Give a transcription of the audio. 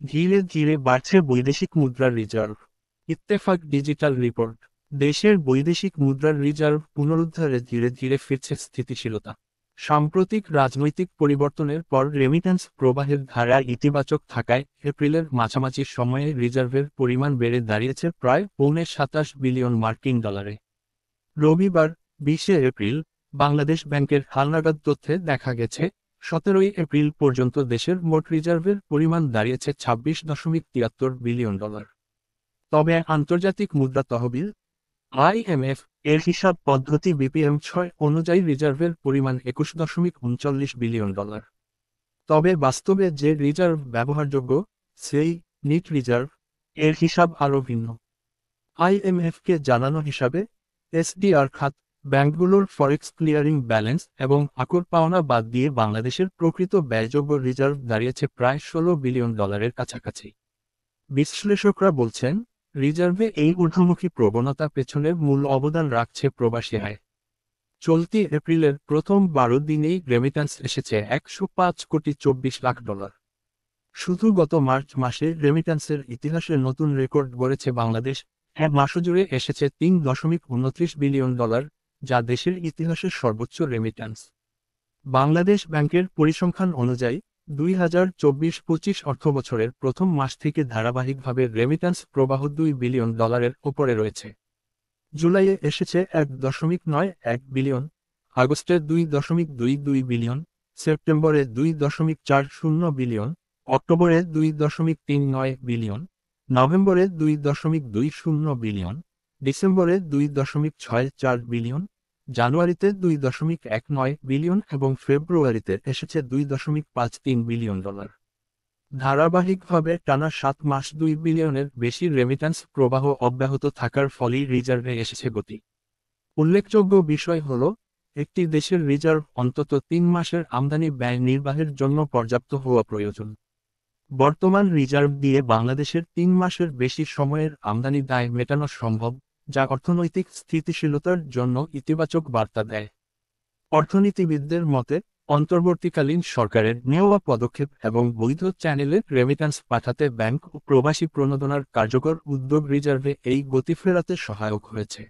ধীরে ধীরে বাড়ছে বৈদেশিক মুদ্রার রিজার্ভ। Ittefaq digital report. দেশের বৈদেশিক মুদ্রার রিজার্ভ পুনরুদ্ধারে ধীরে ধীরে ফিরছে স্থিতিশীলতা। সাম্প্রতিক রাজনৈতিক পরিবর্তনের পর রেমিট্যান্স প্রবাহের ধারা ইতিবাচক থাকায় এপ্রিলের মাঝামাঝি সময়ে রিজার্ভের পরিমাণ বেড়ে দাঁড়িয়েছে প্রায় $27 বিলিয়ন। রবিবার 20 এপ্রিল বাংলাদেশ ব্যাংকের হালনাগাদ তথ্যে দেখা গেছে 17 এপ্রিল পর্যন্ত দেশের মোট রিজার্ভের পরিমাণ দাঁড়িয়েছে $26.73 বিলিয়ন। তবে আন্তর্জাতিক মুদ্রা তহবিল আইএমএফ এর হিসাব পদ্ধতি BPM-6 অনুযায়ী রিজার্ভের পরিমাণ $21.39 বিলিয়ন। তবে বাস্তবে যে রিজার্ভ ব্যবহারযোগ্য, সেই নিট রিজার্ভ এর হিসাব আরও ভিন্ন। আইএমএফকে জানানো হিসাবে এসডিআর খাত, ব্যাংকগুলোর ফরেক্স ক্লিয়ারিং ব্যালেন্স এবং আকর পাওনা বাদ দিয়ে বাংলাদেশের প্রকৃত ব্যয়যোগ্য রিজার্ভ দাঁড়িয়েছে প্রায় $16 বিলিয়ন কাছাকাছি। বিশ্লেষকরা বলছেন, রিজার্ভে এই ঊর্ধ্বমুখী প্রবণতা পেছনের মূল অবদান রাখছে প্রবাসী আয়। চলতি এপ্রিলের প্রথম 12 দিনেই রেমিট্যান্স এসেছে $105.24 কোটি। শুধু গত মার্চ মাসে রেমিট্যান্সের ইতিহাসে নতুন রেকর্ড গড়েছে বাংলাদেশ। এক মাসজুড়ে এসেছে $3.29 বিলিয়ন, যা দেশের ইতিহাসের সর্বোচ্চ রেমিট্যান্স। বাংলাদেশ ব্যাংকের পরিসংখ্যান অনুযায়ী 2024-25 অর্থবছরের প্রথম মাস থেকে ধারাবাহিকভাবে রেমিট্যান্স প্রবাহ $2 বিলিয়ন ওপরে রয়েছে। জুলাইয়ে এসেছে $1.91 বিলিয়ন, আগস্টে $2.22 বিলিয়ন, সেপ্টেম্বরে $2.40 বিলিয়ন, অক্টোবরে $2.39 বিলিয়ন, নভেম্বরে $2.20 বিলিয়ন, ডিসেম্বরে $2.64 বিলিয়ন, জানুয়ারিতে $2.19 বিলিয়ন এবং ফেব্রুয়ারিতে এসেছে $2.53 বিলিয়ন। ধারাবাহিকভাবে টানা 7 মাস $2 বিলিয়নের বেশি রেমিট্যান্স প্রবাহ অব্যাহত থাকার ফলেই রিজার্ভে এসেছে গতি। উল্লেখযোগ্য বিষয় হল, একটি দেশের রিজার্ভ অন্তত 3 মাসের আমদানি ব্যয় নির্বাহের জন্য পর্যাপ্ত হওয়া প্রয়োজন। বর্তমান রিজার্ভ দিয়ে বাংলাদেশের 3 মাসের বেশি সময়ের আমদানি দায় মেটানো সম্ভব, যা অর্থনৈতিক স্থিতিশীলতার জন্য ইতিবাচক বার্তা দেয়। অর্থনীতিবিদদের মতে, অন্তর্বর্তীকালীন সরকারের নেওয়া পদক্ষেপ এবং বৈধ চ্যানেলে রেমিট্যান্স পাঠাতে ব্যাংক ও প্রবাসী প্রণোদনার কার্যকর উদ্যোগ রিজার্ভে এই গতি ফেরাতে সহায়ক হয়েছে।